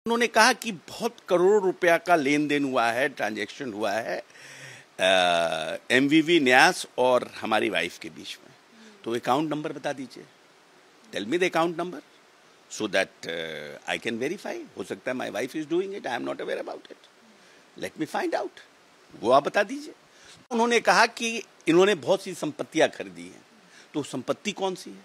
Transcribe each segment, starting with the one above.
उन्होंने कहा कि बहुत करोड़ रुपया का लेन देन हुआ है, ट्रांजैक्शन हुआ है एमवीवी न्यास और हमारी वाइफ के बीच में। तो अकाउंट नंबर बता दीजिए, tell me the account number so that I can verify. हो सकता है my wife is doing it, I am not aware about it, let me find out. वो आप बता दीजिए। उन्होंने कहा कि इन्होंने बहुत सी संपत्तियां खरीदी हैं, तो संपत्ति कौन सी है?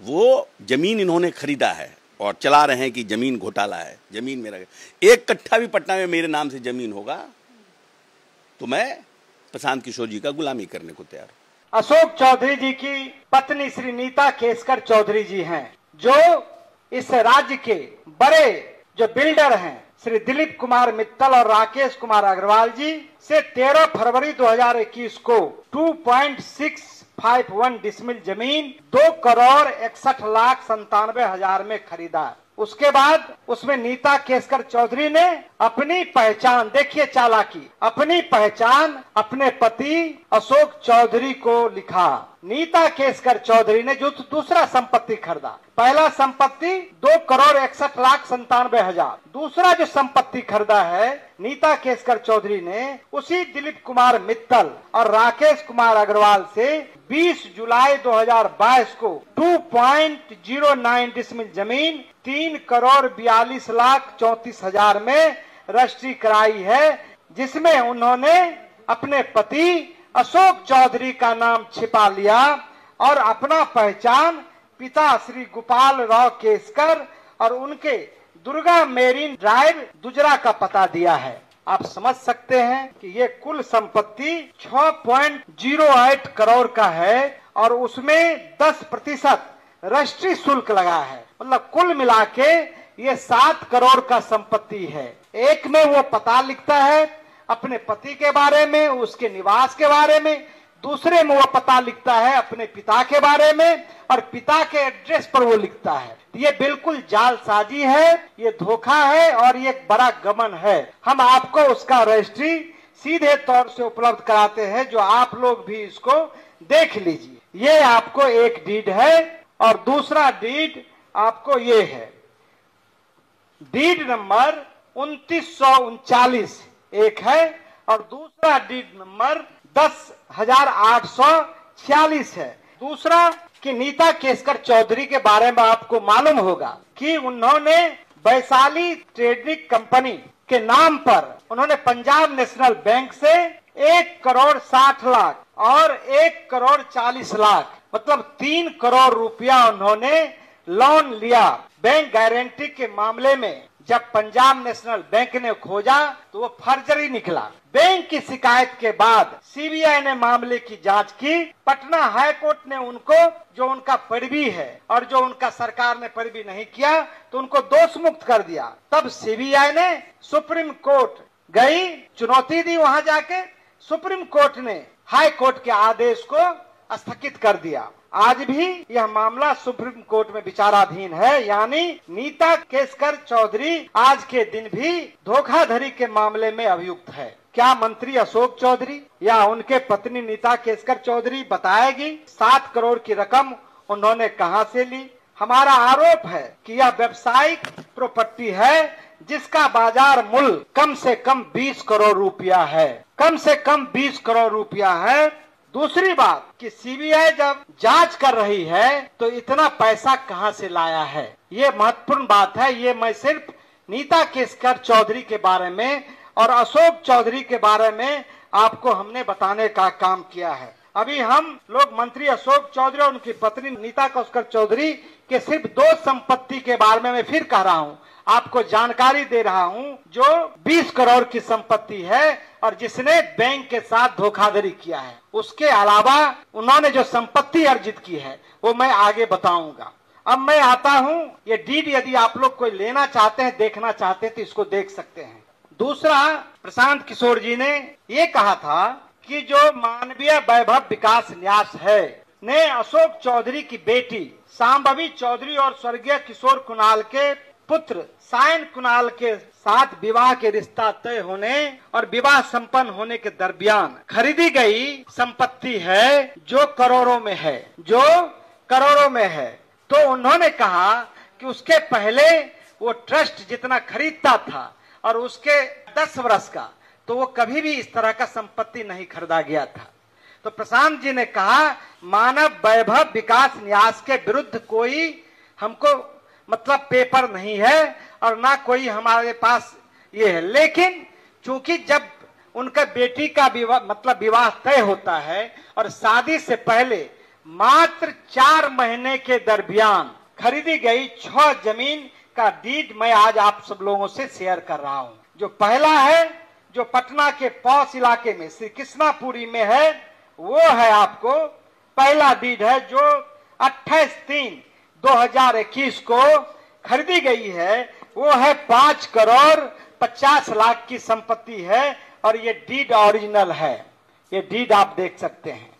वो जमीन इन्होंने खरीदा है और चला रहे हैं कि जमीन घोटाला है, जमीन मेरा। एक कट्ठा भी पटना में मेरे नाम से जमीन होगा तो मैं प्रशांत किशोर जी का गुलामी करने को तैयार हूं। अशोक चौधरी जी की पत्नी श्री नीता केसकर चौधरी जी हैं, जो इस राज्य के बड़े जो बिल्डर हैं श्री दिलीप कुमार मित्तल और राकेश कुमार अग्रवाल जी से 13 फरवरी 2021 को 2.651 डिसमिल जमीन 2,61,97,000 में खरीदा। उसके बाद उसमें नीता केसकर चौधरी ने अपनी पहचान, देखिए चालाकी, अपनी पहचान अपने पति अशोक चौधरी को लिखा। नीता केसकर चौधरी ने जो दूसरा संपत्ति खरीदा, पहला संपत्ति 2,61,97,000, दूसरा जो संपत्ति खरीदा है नीता केसकर चौधरी ने उसी दिलीप कुमार मित्तल और राकेश कुमार अग्रवाल से 20 जुलाई 2022 को 2.09 डिसमिल जमीन 3,42,34,000 में रजिस्ट्री कराई है, जिसमें उन्होंने अपने पति अशोक चौधरी का नाम छिपा लिया और अपना पहचान पिता श्री गोपाल राव केसकर और उनके दुर्गा मेरीन ड्राइव दुजरा का पता दिया है। आप समझ सकते हैं कि ये कुल संपत्ति 6.08 करोड़ का है और उसमें 10% रजिस्ट्री शुल्क लगा है। मतलब कुल मिला के ये 7 करोड़ का संपत्ति है। एक में वो पता लिखता है अपने पति के बारे में, उसके निवास के बारे में, दूसरे में वो पता लिखता है अपने पिता के बारे में और पिता के एड्रेस पर वो लिखता है। ये बिल्कुल जालसाजी है, ये धोखा है और ये एक बड़ा गबन है। हम आपको उसका रजिस्ट्री सीधे तौर से उपलब्ध कराते हैं, जो आप लोग भी इसको देख लीजिए। ये आपको एक डीड है और दूसरा डीड आपको ये है, डीड नंबर 2939 एक है और दूसरा डीड नंबर 10,846 है। दूसरा कि नीता केसकर चौधरी के बारे में आपको मालूम होगा कि उन्होंने वैशाली ट्रेडिंग कंपनी के नाम पर उन्होंने पंजाब नेशनल बैंक से 1,60,00,000 और 1,40,00,000 मतलब 3 करोड़ रुपया उन्होंने लोन लिया। बैंक गारंटी के मामले में जब पंजाब नेशनल बैंक ने खोजा तो वो फर्जरी निकला। बैंक की शिकायत के बाद सीबीआई ने मामले की जांच की। पटना हाई कोर्ट ने उनको, जो उनका पैरवी है और जो उनका सरकार ने पैरवी नहीं किया, तो उनको दोष मुक्त कर दिया। तब सीबीआई ने सुप्रीम कोर्ट गई, चुनौती दी। वहां जाके सुप्रीम कोर्ट ने हाई कोर्ट के आदेश को स्थगित कर दिया। आज भी यह मामला सुप्रीम कोर्ट में विचाराधीन है, यानी नीता केसकर चौधरी आज के दिन भी धोखाधड़ी के मामले में अभियुक्त है। क्या मंत्री अशोक चौधरी या उनके पत्नी नीता केसकर चौधरी बताएगी 7 करोड़ की रकम उन्होंने कहां से ली? हमारा आरोप है कि यह व्यावसायिक प्रॉपर्टी है जिसका बाजार मूल्य कम से कम 20 करोड़ रुपया है, कम से कम 20 करोड़ रुपया है। दूसरी बात कि सीबीआई जब जांच कर रही है तो इतना पैसा कहां से लाया है, ये महत्वपूर्ण बात है। ये मैं सिर्फ नीता केसकर चौधरी के बारे में और अशोक चौधरी के बारे में आपको हमने बताने का काम किया है। अभी हम लोग मंत्री अशोक चौधरी और उनकी पत्नी नीता केसकर चौधरी के सिर्फ 2 संपत्ति के बारे में मैं फिर कह रहा हूं, आपको जानकारी दे रहा हूं, जो 20 करोड़ की संपत्ति है और जिसने बैंक के साथ धोखाधड़ी किया है। उसके अलावा उन्होंने जो संपत्ति अर्जित की है वो मैं आगे बताऊंगा। अब मैं आता हूं, ये डीड यदि आप लोग कोई लेना चाहते हैं, देखना चाहते हैं तो इसको देख सकते हैं। दूसरा, प्रशांत किशोर जी ने ये कहा था कि जो मानवीय वैभव विकास न्यास है ने अशोक चौधरी की बेटी सांभवी चौधरी और स्वर्गीय किशोर कुणाल के पुत्र सायन कुणाल के साथ विवाह के रिश्ता तय होने और विवाह संपन्न होने के दरमियान खरीदी गई संपत्ति है, जो करोड़ों में है, जो करोड़ों में है। तो उन्होंने कहा कि उसके पहले वो ट्रस्ट जितना खरीदता था और उसके 10 वर्ष का, तो वो कभी भी इस तरह का संपत्ति नहीं खरीदा गया था। तो प्रशांत जी ने कहा मानव वैभव विकास न्यास के विरुद्ध कोई हमको मतलब पेपर नहीं है और ना कोई हमारे पास ये है, लेकिन चूंकि जब उनका बेटी का विवाह तय होता है और शादी से पहले मात्र 4 महीने के दरमियान खरीदी गई 6 जमीन का डीड मैं आज आप सब लोगों से शेयर कर रहा हूं। जो पहला है, जो पटना के पौष इलाके में श्री कृष्णापुरी में है, वो है आपको पहला डीड है, जो 28/3/2021 को खरीदी गई है। वो है 5,50,00,000 की संपत्ति है और ये डीड ओरिजिनल है। ये डीड आप देख सकते हैं,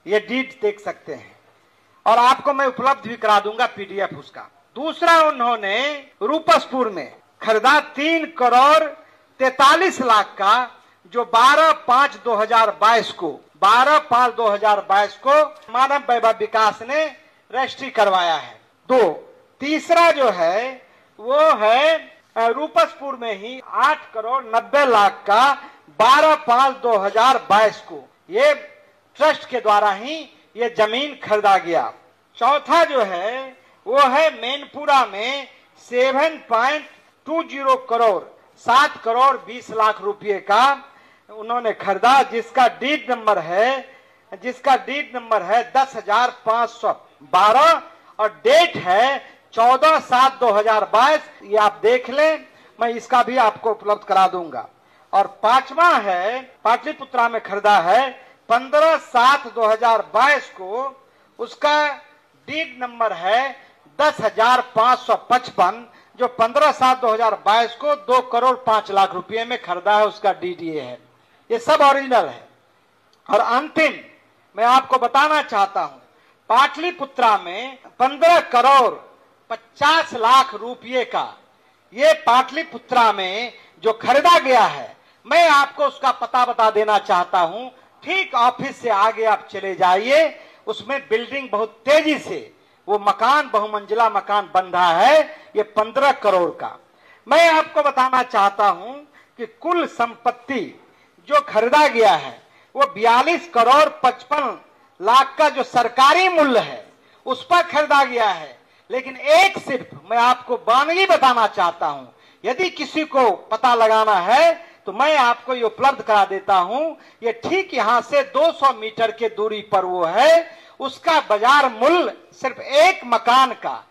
ये डीड देख सकते हैं और आपको मैं उपलब्ध भी करा दूंगा पीडीएफ उसका। दूसरा उन्होंने रूपसपुर में खरीदा 3,43,00,000 का, जो 12/5/2022 को मानव वैभव विकास ने रजिस्ट्री करवाया है। 2 तीसरा जो है वो है रूपसपुर में ही 8,90,00,000 का 12/5/2022 को ये ट्रस्ट के द्वारा ही ये जमीन खरीदा गया। चौथा जो है वो है मैनपुरा में 7.20 करोड़ 7,20,00,000 रुपये का उन्होंने खरीदा, जिसका डीड नंबर है 10,512 और डेट है 14/7/2022। ये आप देख लें, मैं इसका भी आपको उपलब्ध करा दूंगा। और 5वां है पाटलिपुत्रा में खरीदा है 15/7/2022 को, उसका डीड नंबर है 10,555, जो 15/7/2022 को 2,05,00,000 रुपये में खरीदा है, उसका डीड ये है। ये सब ओरिजिनल है। और अंतिम मैं आपको बताना चाहता हूं, पाटलिपुत्रा में 15,50,00,000 रुपये का ये पाटलिपुत्रा में जो खरीदा गया है, मैं आपको उसका पता बता देना चाहता हूं। ठीक ऑफिस से आगे आप चले जाइए, उसमें बिल्डिंग बहुत तेजी से वो मकान, बहुमंजिला मकान बन रहा है, ये 15 करोड़ का। मैं आपको बताना चाहता हूं कि कुल संपत्ति जो खरीदा गया है वो 42,55,00,000 का जो सरकारी मूल्य है उस पर खरीदा गया है। लेकिन एक सिर्फ मैं आपको वानगी बताना चाहता हूं, यदि किसी को पता लगाना है तो मैं आपको ये उपलब्ध करा देता हूं। ये ठीक यहां से 200 मीटर के दूरी पर वो है, उसका बाजार मूल्य सिर्फ एक मकान का,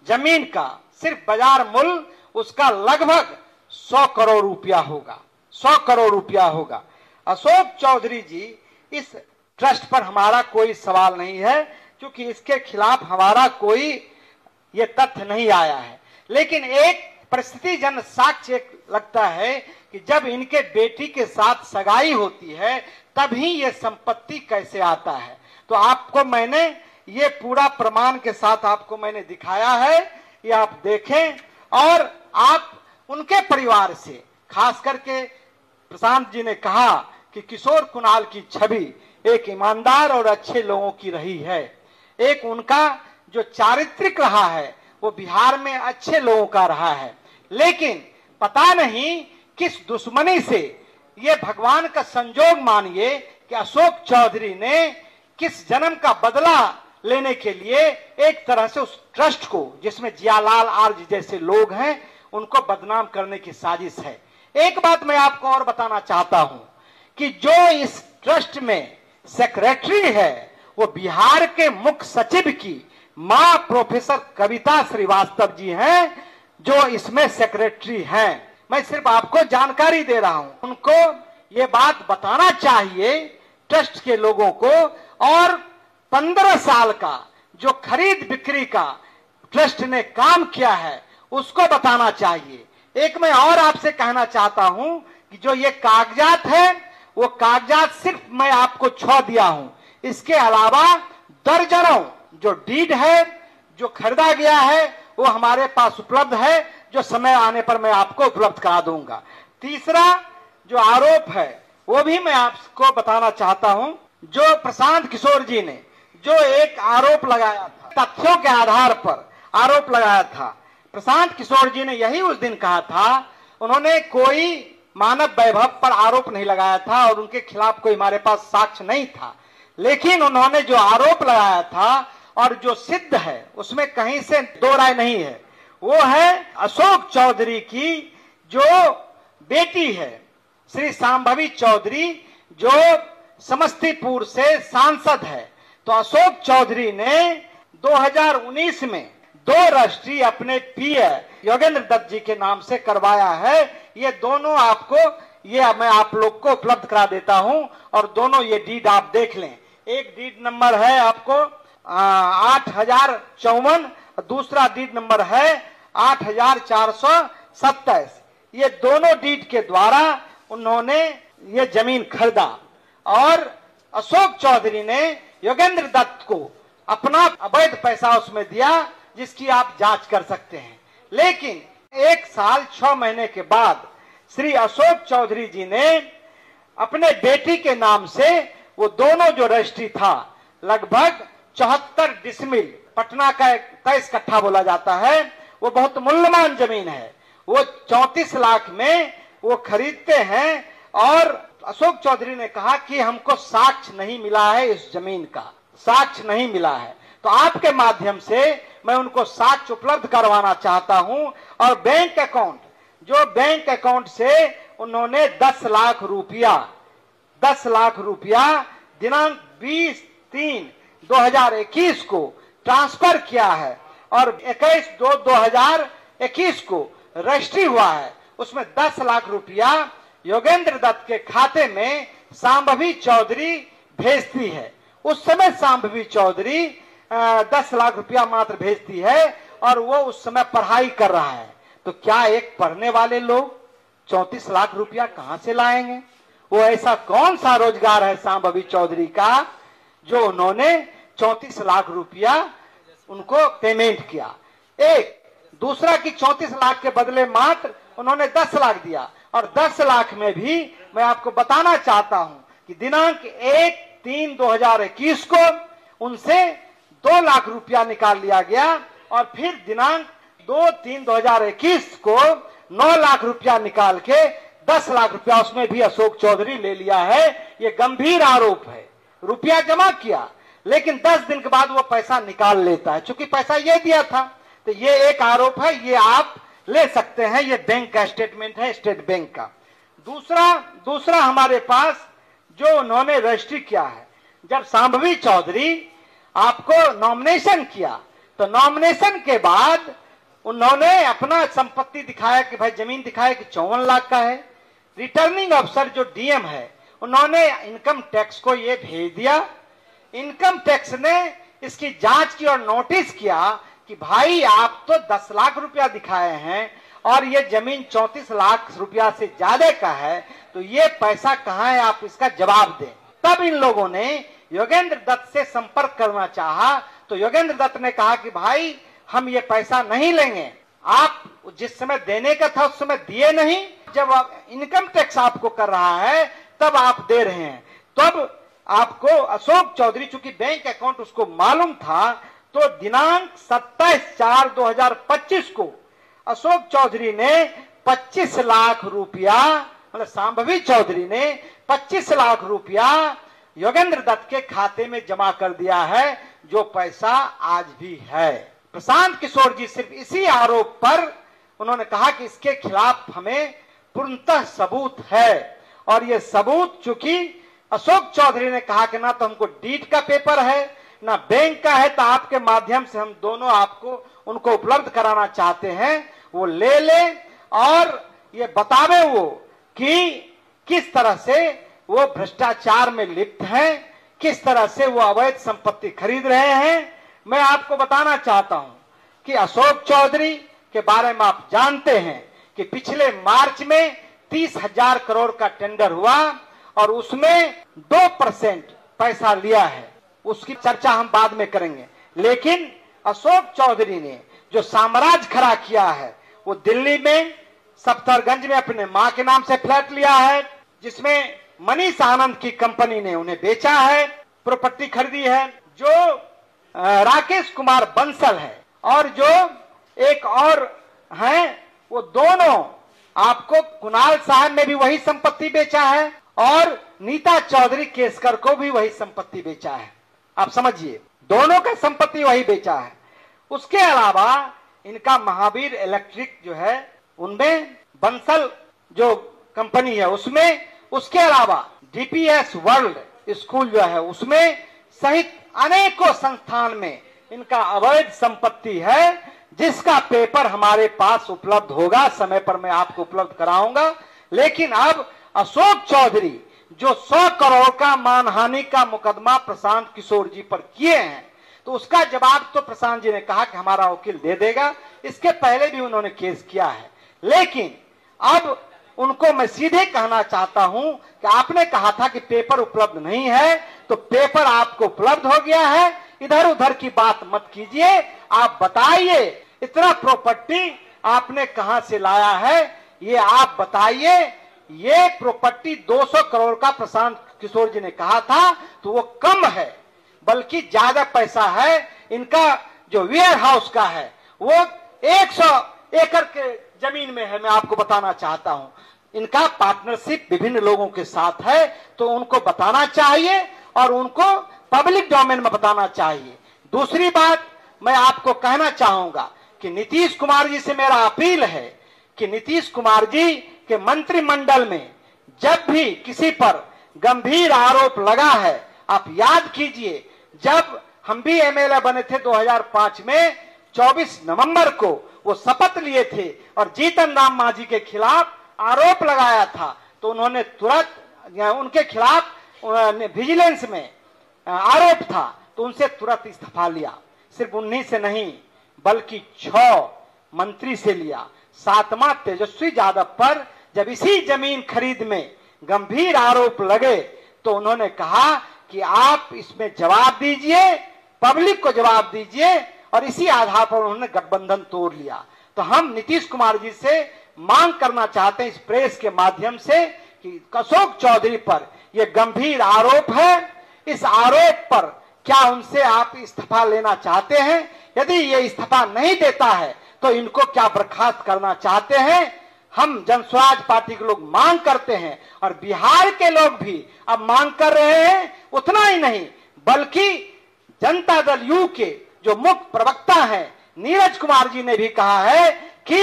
जमीन का सिर्फ बाजार मूल्य उसका लगभग 100 करोड़ रुपया होगा, 100 करोड़ रुपया होगा। अशोक चौधरी जी, इस ट्रस्ट पर हमारा कोई सवाल नहीं है, क्योंकि इसके खिलाफ हमारा कोई ये तथ्य नहीं आया है। लेकिन एक परिस्थिति जन साक्ष्य लगता है कि जब इनके बेटी के साथ सगाई होती है तभी ये संपत्ति कैसे आता है। तो आपको मैंने ये पूरा प्रमाण के साथ आपको मैंने दिखाया है, ये आप देखें। और आप उनके परिवार से, खास करके प्रशांत जी ने कहा कि किशोर कुणाल की छवि एक ईमानदार और अच्छे लोगों की रही है, एक उनका जो चारित्रिक रहा है वो बिहार में अच्छे लोगों का रहा है। लेकिन पता नहीं किस दुश्मनी से, ये भगवान का संजोग मानिए कि अशोक चौधरी ने किस जन्म का बदला लेने के लिए एक तरह से उस ट्रस्ट को, जिसमें जियालाल आर्य जैसे लोग हैं, उनको बदनाम करने की साजिश है। एक बात मैं आपको और बताना चाहता हूं कि जो इस ट्रस्ट में सेक्रेटरी है वो बिहार के मुख्य सचिव की मां प्रोफेसर कविता श्रीवास्तव जी हैं, जो इसमें सेक्रेटरी हैं। मैं सिर्फ आपको जानकारी दे रहा हूं, उनको ये बात बताना चाहिए ट्रस्ट के लोगों को। और 15 साल का जो खरीद बिक्री का ट्रस्ट ने काम किया है उसको बताना चाहिए। एक मैं और आपसे कहना चाहता हूं कि जो ये कागजात है वो कागजात सिर्फ मैं आपको छुआ दिया हूं, इसके अलावा दर्जनों जो डीड है जो खरीदा गया है वो हमारे पास उपलब्ध है, जो समय आने पर मैं आपको उपलब्ध करा दूंगा। तीसरा जो आरोप है वो भी मैं आपको बताना चाहता हूं। जो प्रशांत किशोर जी ने जो एक आरोप लगाया था, तथ्यों के आधार पर आरोप लगाया था, प्रशांत किशोर जी ने यही उस दिन कहा था। उन्होंने कोई मानव वैभव पर आरोप नहीं लगाया था और उनके खिलाफ कोई हमारे पास साक्ष्य नहीं था, लेकिन उन्होंने जो आरोप लगाया था और जो सिद्ध है उसमें कहीं से दो राय नहीं है। वो है अशोक चौधरी की जो बेटी है श्री शांभवी चौधरी, जो समस्तीपुर से सांसद है। तो अशोक चौधरी ने 2019 में 2 रजिस्ट्री अपने पीए योगेंद्र दत्त जी के नाम से करवाया है। ये दोनों आपको, ये मैं आप लोग को उपलब्ध करा देता हूं और दोनों ये डीड आप देख लें। एक डीड नंबर है आपको 8054, दूसरा डीड नंबर है 8427। ये दोनों डीड के द्वारा उन्होंने ये जमीन खरीदा और अशोक चौधरी ने योगेंद्र दत्त को अपना अवैध पैसा उसमें दिया, जिसकी आप जांच कर सकते हैं। लेकिन 1 साल 6 महीने के बाद श्री अशोक चौधरी जी ने अपने बेटी के नाम से वो दोनों जो रजिस्ट्री था लगभग 74 डिसमिल, पटना का 23 कट्ठा बोला जाता है, वो बहुत मूल्यवान जमीन है। वो 34 लाख में वो खरीदते हैं और अशोक चौधरी ने कहा कि हमको साक्ष्य नहीं मिला है, इस जमीन का साक्ष्य नहीं मिला है। तो आपके माध्यम से मैं उनको साक्ष्य उपलब्ध करवाना चाहता हूं और बैंक अकाउंट, जो बैंक अकाउंट से उन्होंने 10 लाख रुपया दिनांक 20/3/2021 को ट्रांसफर किया है और 21/2/2021 को रजिस्ट्री हुआ है, उसमें 10 लाख रुपया योगेंद्र दत्त के खाते में शांभवी चौधरी भेजती है। उस समय शांभवी चौधरी 10 लाख रुपया मात्र भेजती है और वो उस समय पढ़ाई कर रहा है। तो क्या एक पढ़ने वाले लोग 34 लाख रुपया कहां से लाएंगे? वो ऐसा कौन सा रोजगार है शांभवी चौधरी का जो उन्होंने 34 लाख रुपया उनको पेमेंट किया? एक दूसरा कि 34 लाख के बदले मात्र उन्होंने 10 लाख दिया और 10 लाख में भी मैं आपको बताना चाहता हूं कि दिनांक 1/3/2021 को उनसे 2 लाख रुपया निकाल लिया गया और फिर दिनांक 2/3/2021 को 9 लाख रुपया निकाल के 10 लाख रुपया उसमें भी अशोक चौधरी ले लिया है। ये गंभीर आरोप है। रुपया जमा किया लेकिन 10 दिन के बाद वो पैसा निकाल लेता है, चूंकि पैसा ये दिया था। तो ये एक आरोप है, ये आप ले सकते हैं, ये बैंक का स्टेटमेंट है, स्टेट बैंक का। दूसरा हमारे पास जो उन्होंने रजिस्ट्री किया है, जब शांभवी चौधरी आपको नॉमिनेशन किया तो नॉमिनेशन के बाद उन्होंने अपना संपत्ति दिखाया कि भाई जमीन दिखाया कि 54 लाख का है। रिटर्निंग अफसर जो डीएम है उन्होंने इनकम टैक्स को ये भेज दिया। इनकम टैक्स ने इसकी जांच की और नोटिस किया कि भाई आप तो 10 लाख रुपया दिखाए हैं और ये जमीन 34 लाख रुपया से ज्यादा का है, तो ये पैसा कहाँ है, आप इसका जवाब दें। तब इन लोगों ने योगेंद्र दत्त से संपर्क करना चाहा तो योगेंद्र दत्त ने कहा कि भाई हम ये पैसा नहीं लेंगे, आप जिस समय देने का था उस समय दिए नहीं, जब इनकम टैक्स आपको कर रहा है तब आप दे रहे हैं। तब आपको अशोक चौधरी, चूंकि बैंक अकाउंट उसको मालूम था, तो दिनांक 27/4/2025 को अशोक चौधरी ने 25 लाख रुपया, मतलब शांभवी चौधरी ने 25 लाख रुपया योगेंद्र दत्त के खाते में जमा कर दिया है, जो पैसा आज भी है। प्रशांत किशोर जी सिर्फ इसी आरोप पर उन्होंने कहा कि इसके खिलाफ हमें पूर्णतः सबूत है, और ये सबूत चूंकि अशोक चौधरी ने कहा कि ना तो हमको डीड का पेपर है ना बैंक का है, तो आपके माध्यम से हम दोनों आपको उनको उपलब्ध कराना चाहते हैं। वो ले ले और ये बतावे वो कि किस तरह से वो भ्रष्टाचार में लिप्त हैं, किस तरह से वो अवैध संपत्ति खरीद रहे हैं। मैं आपको बताना चाहता हूं कि अशोक चौधरी के बारे में आप जानते हैं कि पिछले मार्च में 30,000 करोड़ का टेंडर हुआ और उसमें 2% पैसा लिया है, उसकी चर्चा हम बाद में करेंगे। लेकिन अशोक चौधरी ने जो साम्राज्य खड़ा किया है, वो दिल्ली में सफदरगंज में अपने मां के नाम से फ्लैट लिया है, जिसमें मनीष आनंद की कंपनी ने उन्हें बेचा है, प्रॉपर्टी खरीदी है। जो राकेश कुमार बंसल है और जो एक और हैं वो दोनों, आपको कुणाल साहब ने भी वही संपत्ति बेचा है और नीता चौधरी केसकर को भी वही संपत्ति बेचा है। आप समझिए, दोनों का संपत्ति वही बेचा है। उसके अलावा इनका महावीर इलेक्ट्रिक जो है उनमें बंसल जो कंपनी है उसमें, उसके अलावा डीपीएस वर्ल्ड स्कूल जो है उसमें सहित अनेकों संस्थान में इनका अवैध संपत्ति है, जिसका पेपर हमारे पास उपलब्ध होगा, समय पर मैं आपको उपलब्ध कराऊंगा। लेकिन अब अशोक चौधरी जो 100 करोड़ का मानहानि का मुकदमा प्रशांत किशोर जी पर किए हैं, तो उसका जवाब तो प्रशांत जी ने कहा कि हमारा वकील दे देगा। इसके पहले भी उन्होंने केस किया है, लेकिन अब उनको मैं सीधे कहना चाहता हूं कि आपने कहा था कि पेपर उपलब्ध नहीं है, तो पेपर आपको उपलब्ध हो गया है। इधर उधर की बात मत कीजिए, आप बताइए इतना प्रॉपर्टी आपने कहां से लाया है, ये आप बताइए। ये प्रॉपर्टी 200 करोड़ का प्रशांत किशोर जी ने कहा था, तो वो कम है, बल्कि ज्यादा पैसा है। इनका जो वेयर हाउस का है वो 100 एकड़ के जमीन में है। मैं आपको बताना चाहता हूं, इनका पार्टनरशिप विभिन्न लोगों के साथ है, तो उनको बताना चाहिए और उनको पब्लिक डोमेन में बताना चाहिए। दूसरी बात मैं आपको कहना चाहूंगा कि नीतीश कुमार जी से मेरा अपील है कि नीतीश कुमार जी के मंत्रिमंडल में जब भी किसी पर गंभीर आरोप लगा है, आप याद कीजिए जब हम भी एमएलए बने थे 2005 में, 24 नवंबर को वो शपथ लिए थे और जीतन राम मांझी के खिलाफ आरोप लगाया था, तो उन्होंने तुरंत उनके खिलाफ विजिलेंस में आरोप था, तो उनसे तुरंत इस्तीफा लिया। सिर्फ उन्हीं से नहीं बल्कि 6 मंत्री से लिया। 7वां तेजस्वी यादव पर जब इसी जमीन खरीद में गंभीर आरोप लगे, तो उन्होंने कहा कि आप इसमें जवाब दीजिए, पब्लिक को जवाब दीजिए, और इसी आधार पर उन्होंने गठबंधन तोड़ लिया। तो हम नीतीश कुमार जी से मांग करना चाहते हैं इस प्रेस के माध्यम से कि अशोक चौधरी पर यह गंभीर आरोप है, इस आरोप पर क्या उनसे आप इस्तीफा लेना चाहते हैं? यदि ये इस्तीफा नहीं देता है तो इनको क्या बर्खास्त करना चाहते हैं? हम जनस्वराज पार्टी के लोग मांग करते हैं और बिहार के लोग भी अब मांग कर रहे हैं। उतना ही नहीं बल्कि जनता दल यू के जो मुख्य प्रवक्ता हैं नीरज कुमार जी ने भी कहा है कि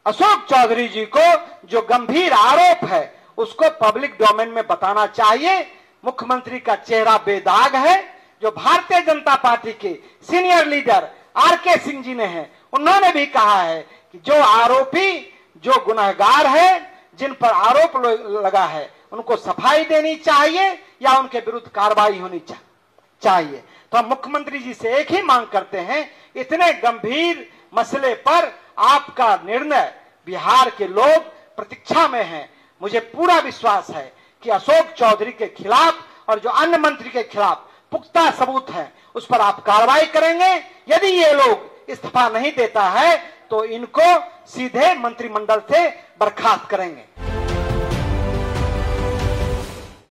अशोक चौधरी जी को जो गंभीर आरोप है उसको पब्लिक डोमेन में बताना चाहिए। मुख्यमंत्री का चेहरा बेदाग है। जो भारतीय जनता पार्टी के senior leader R K Singh ji ने हैं, उन्होंने भी कहा है कि जो आरोपी, जो गुनहगार है, जिन पर आरोप लगा है, उनको सफाई देनी चाहिए या उनके विरुद्ध कार्रवाई होनी चाहिए। तो हम मुख्यमंत्री जी से एक ही मांग करते हैं, इतने गंभीर मसले पर आपका निर्णय बिहार के लोग प्रतीक्षा में हैं। मुझे पूरा विश्वास है कि अशोक चौधरी के खिलाफ और जो अन्य मंत्री के खिलाफ पुख्ता सबूत है उस पर आप कार्रवाई करेंगे। यदि ये लोग इस्तीफा नहीं देता है तो इनको सीधे मंत्रिमंडल से बर्खास्त करेंगे।